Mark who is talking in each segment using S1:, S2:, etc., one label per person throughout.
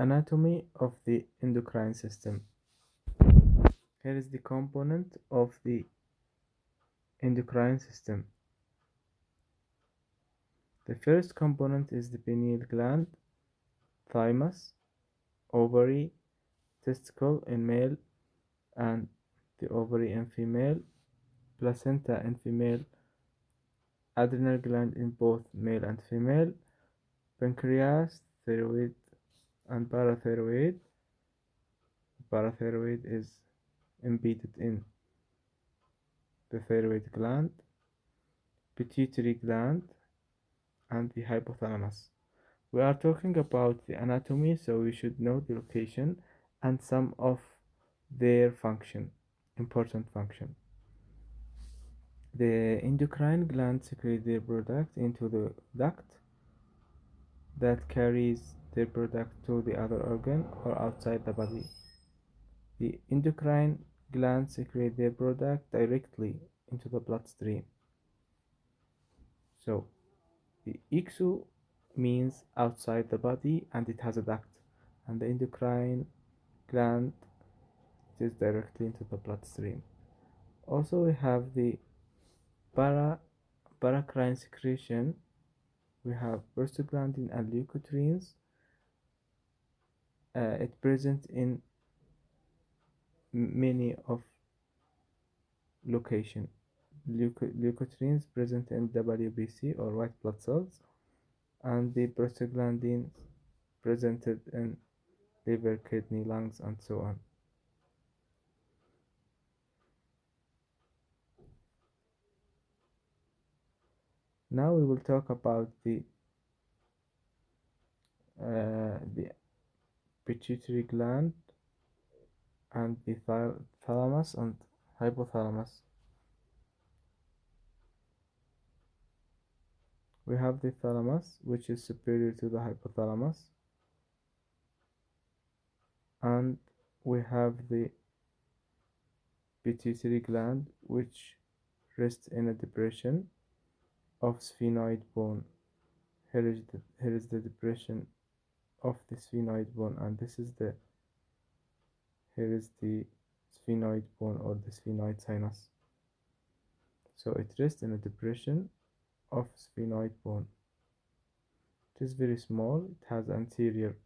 S1: Anatomy of the endocrine system. Here is the component of the endocrine system. The first component is the pineal gland, thymus, ovary, testicle in male and the ovary in female, placenta in female, adrenal gland in both male and female, pancreas, thyroid and parathyroid. Parathyroid is embedded in the thyroid gland, pituitary gland, and the hypothalamus. We are talking about the anatomy, so we should know the location and some of their important function. The endocrine gland secrete their product into the duct that carries their product to the other organ or outside the body. The endocrine glands secrete their product directly into the bloodstream. So the exo means outside the body and it has a duct, and the endocrine gland is directly into the bloodstream. Also, we have the paracrine secretion. We have prostaglandin and leukotrienes. It present in many of location. Leukotrienes present in WBC or white blood cells, and the prostaglandins presented in liver, kidney, lungs, and so on. Now we will talk about the pituitary gland and the thalamus and hypothalamus. We have the thalamus, which is superior to the hypothalamus, and we have the pituitary gland, which rests in a depression of sphenoid bone. Here is the depression of the sphenoid bone, and here is the sphenoid bone or the sphenoid sinus. So it rests in a depression of sphenoid bone. It is very small. It has anterior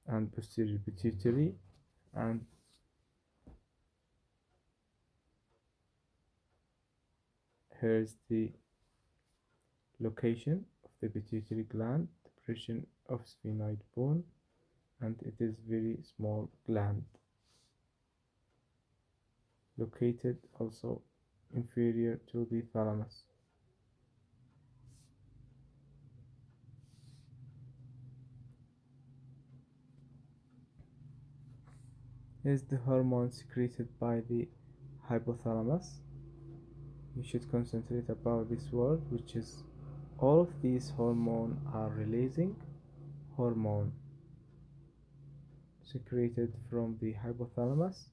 S1: and posterior pituitary, and here is the location of the pituitary gland, depression of sphenoid bone, and it is very small gland, located also inferior to the thalamus. Is the hormone secreted by the hypothalamus. You should concentrate about this word, which is all of these hormones are releasing hormone secreted from the hypothalamus.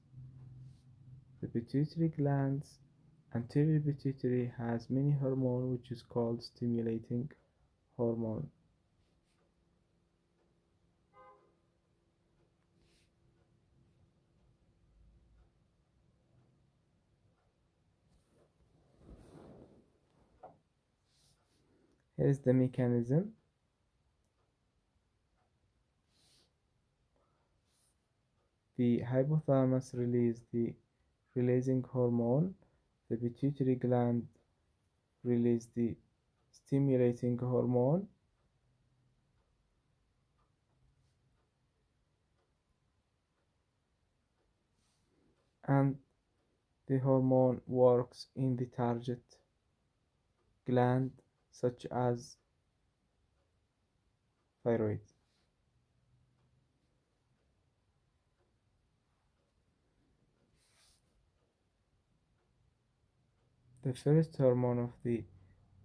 S1: The pituitary glands, anterior pituitary has many hormone which is called stimulating hormone. Here is the mechanism. The hypothalamus releases the releasing hormone. The pituitary gland releases the stimulating hormone. And the hormone works in the target gland such as thyroid. The first hormone of the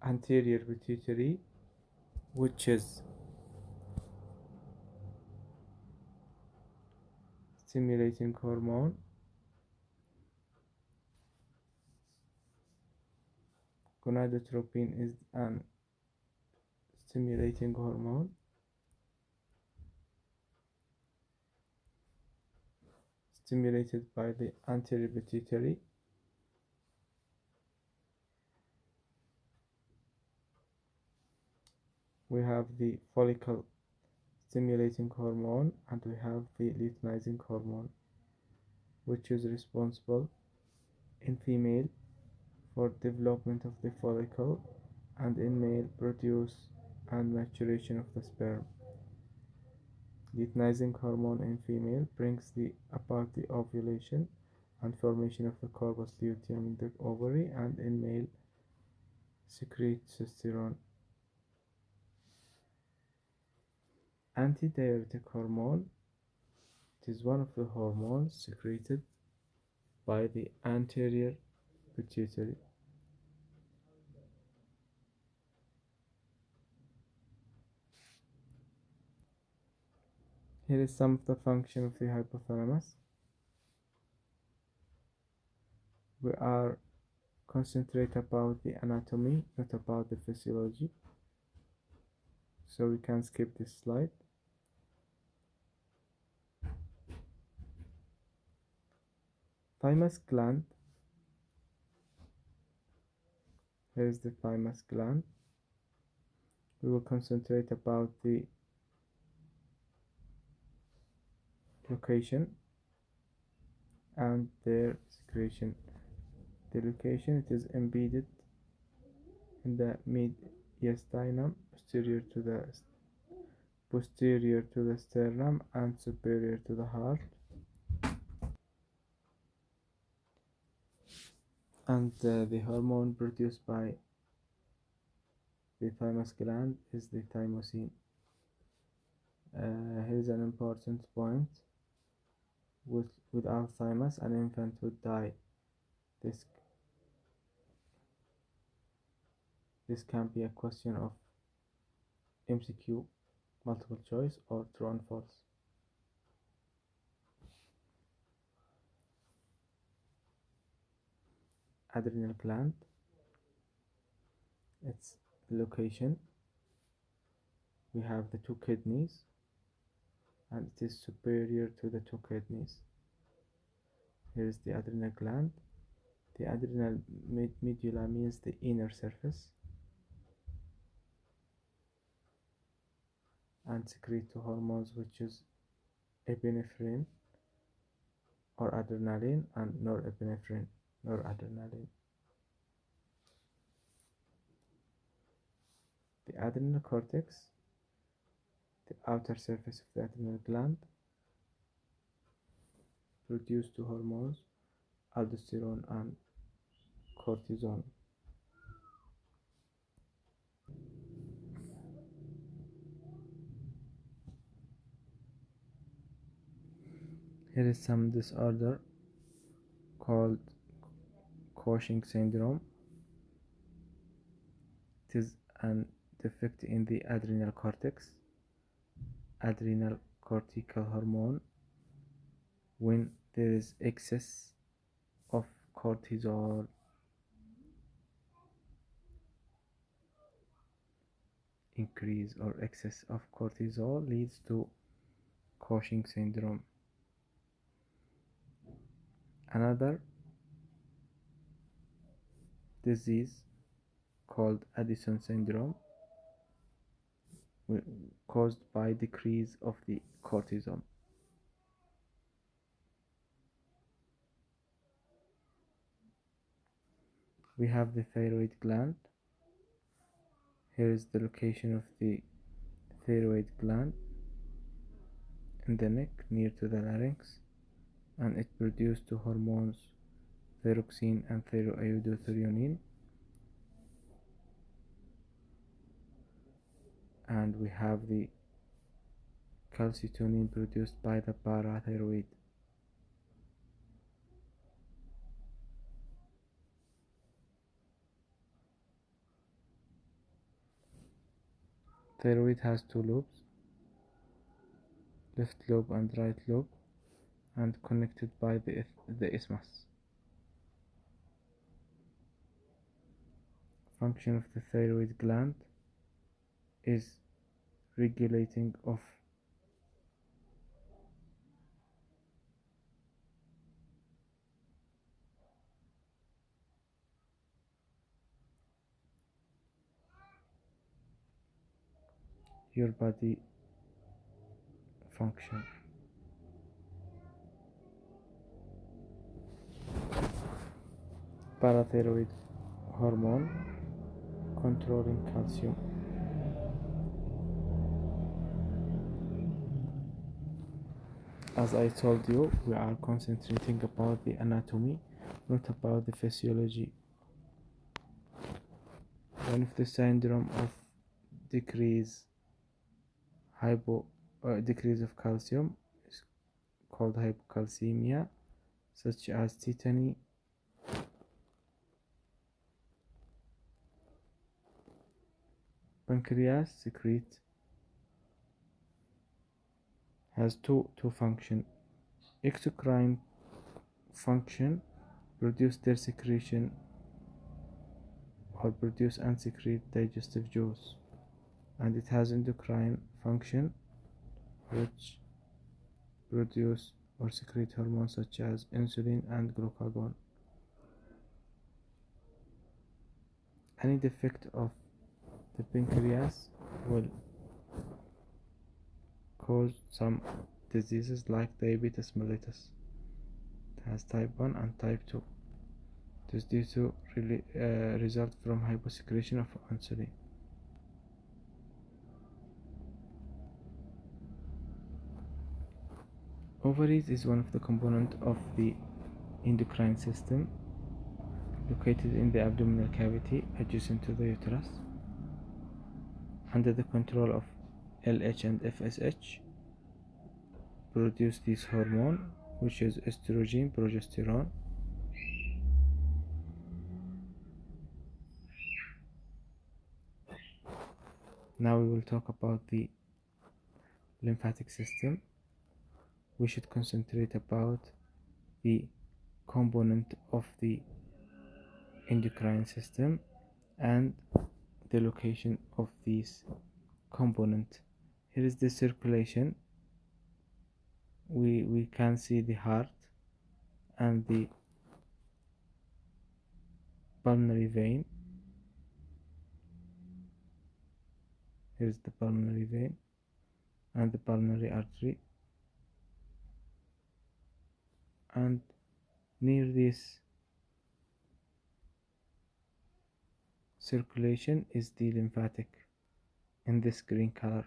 S1: anterior pituitary, which is stimulating hormone, gonadotropin, is an stimulating hormone, stimulated by the anterior pituitary. We have the follicle stimulating hormone, and we have the luteinizing hormone, which is responsible in female for development of the follicle, and in male produce and maturation of the sperm. Luteinizing hormone in female brings about the ovulation and formation of the corpus luteum in the ovary, and in male secretes testosterone. Antidiuretic hormone, it is one of the hormones secreted by the anterior pituitary. Here is some of the function of the hypothalamus. We are concentrate about the anatomy, not about the physiology, so we can skip this slide. Thymus gland. Here is the thymus gland. We will concentrate about the location and their secretion. The location, it is embedded in the mediastinum, posterior to the sternum and superior to the heart. And the hormone produced by the thymus gland is the thymosin. Here is an important point. Without thymus, an infant would die. This can be a question of MCQ, multiple choice, or true and false. Adrenal gland, its location. We have the two kidneys, and it is superior to the two kidneys. Here is the adrenal gland. The adrenal medulla means the inner surface, and secrete two hormones, which is epinephrine or adrenaline and norepinephrine, noradrenaline. The adrenal cortex, the outer surface of the adrenal gland, produce two hormones, aldosterone and cortisol. Here is some disorder called Cushing syndrome. It is an defect in the adrenal cortex, adrenal cortical hormone. When there is excess of cortisol, increase or excess of cortisol leads to Cushing syndrome. Another disease called Addison syndrome, caused by decrease of the cortisol. We have the thyroid gland. Here is the location of the thyroid gland in the neck near to the larynx, and it produces two hormones, thyroxine and thyroiodothyronine. And we have the calcitonin produced by the parathyroid. Thyroid has two lobes, left lobe and right lobe, and connected by the isthmus. Function of the thyroid gland. is regulating of your body function. Parathyroid hormone controlling calcium. As I told you, we are concentrating about the anatomy, not about the physiology. One of the syndrome of decrease decrease of calcium is called hypocalcemia, such as tetany, pancreas secrete has two function. Exocrine function produce their secretion or produce and secrete digestive juice, and it has endocrine function which produce or secrete hormones such as insulin and glucagon. Any defect of the pancreas will cause some diseases like diabetes mellitus. It has type 1 and type 2. It is due to result from hyposecretion of insulin. Ovaries is one of the components of the endocrine system, located in the abdominal cavity adjacent to the uterus, under the control of LH and FSH. Produce this hormone, which is estrogen, progesterone. Now we will talk about the lymphatic system. We should concentrate about the component of the endocrine system and the location of these component. Here is the circulation. We can see the heart and the pulmonary vein. Here is the pulmonary vein and the pulmonary artery, and near this circulation is the lymphatic in this green color.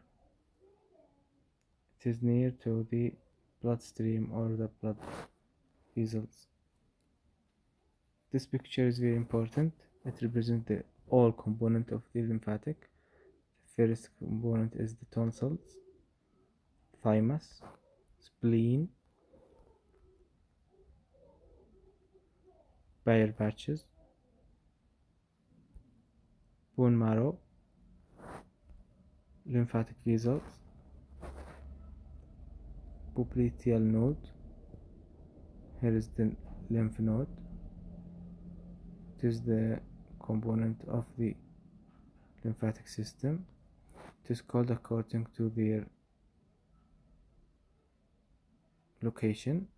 S1: It is near to the bloodstream or the blood vessels. This picture is very important. It represents the all component of the lymphatic. The first component is the tonsils, thymus, spleen, bile patches, bone marrow, lymphatic vessels, popliteal node. Here is the lymph node. It is the component of the lymphatic system. It is called according to their location.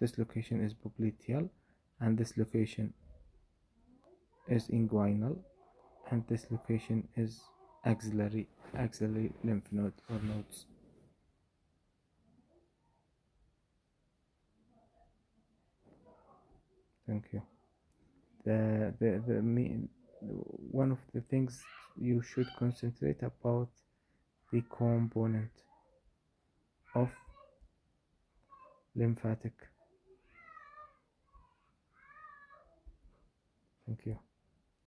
S1: This location is popliteal, and this location is inguinal, and this location is axillary lymph node or nodes. Thank you. One of the things you should concentrate about the component of lymphatic. Thank you.